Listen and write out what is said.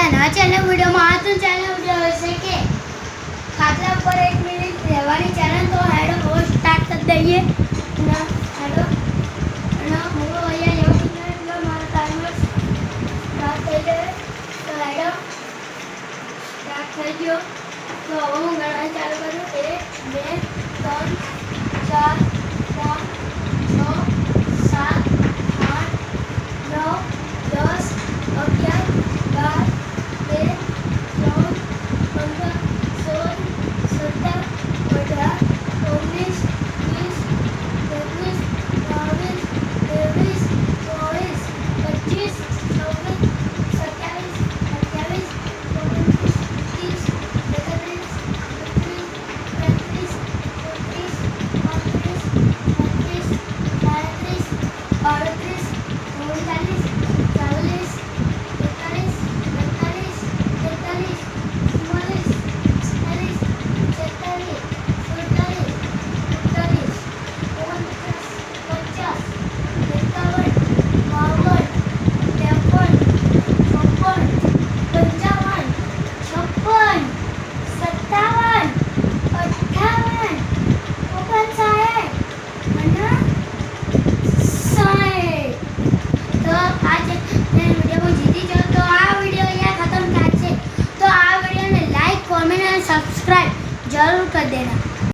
ના ચેનલ વિડીયોમાં આ તો ચેનલ વિડીયો હશે કે ખાટલા પર 1 મિનિટ રહેવાની ચેનલ તો હેડો હવે સ્ટાર્ટ કરી દઈએ ના હેડો ના હું અહીંયા એવું નહીં એટલે મારા ટાઈમર સ્ટાર્ટ થઈ જાય તો હેડો સ્ટાર્ટ થઈ ગયો તો હવે હું ગણવાનું ચાલુ કરું 1 2 3 4 5 6 7 8 9 10 11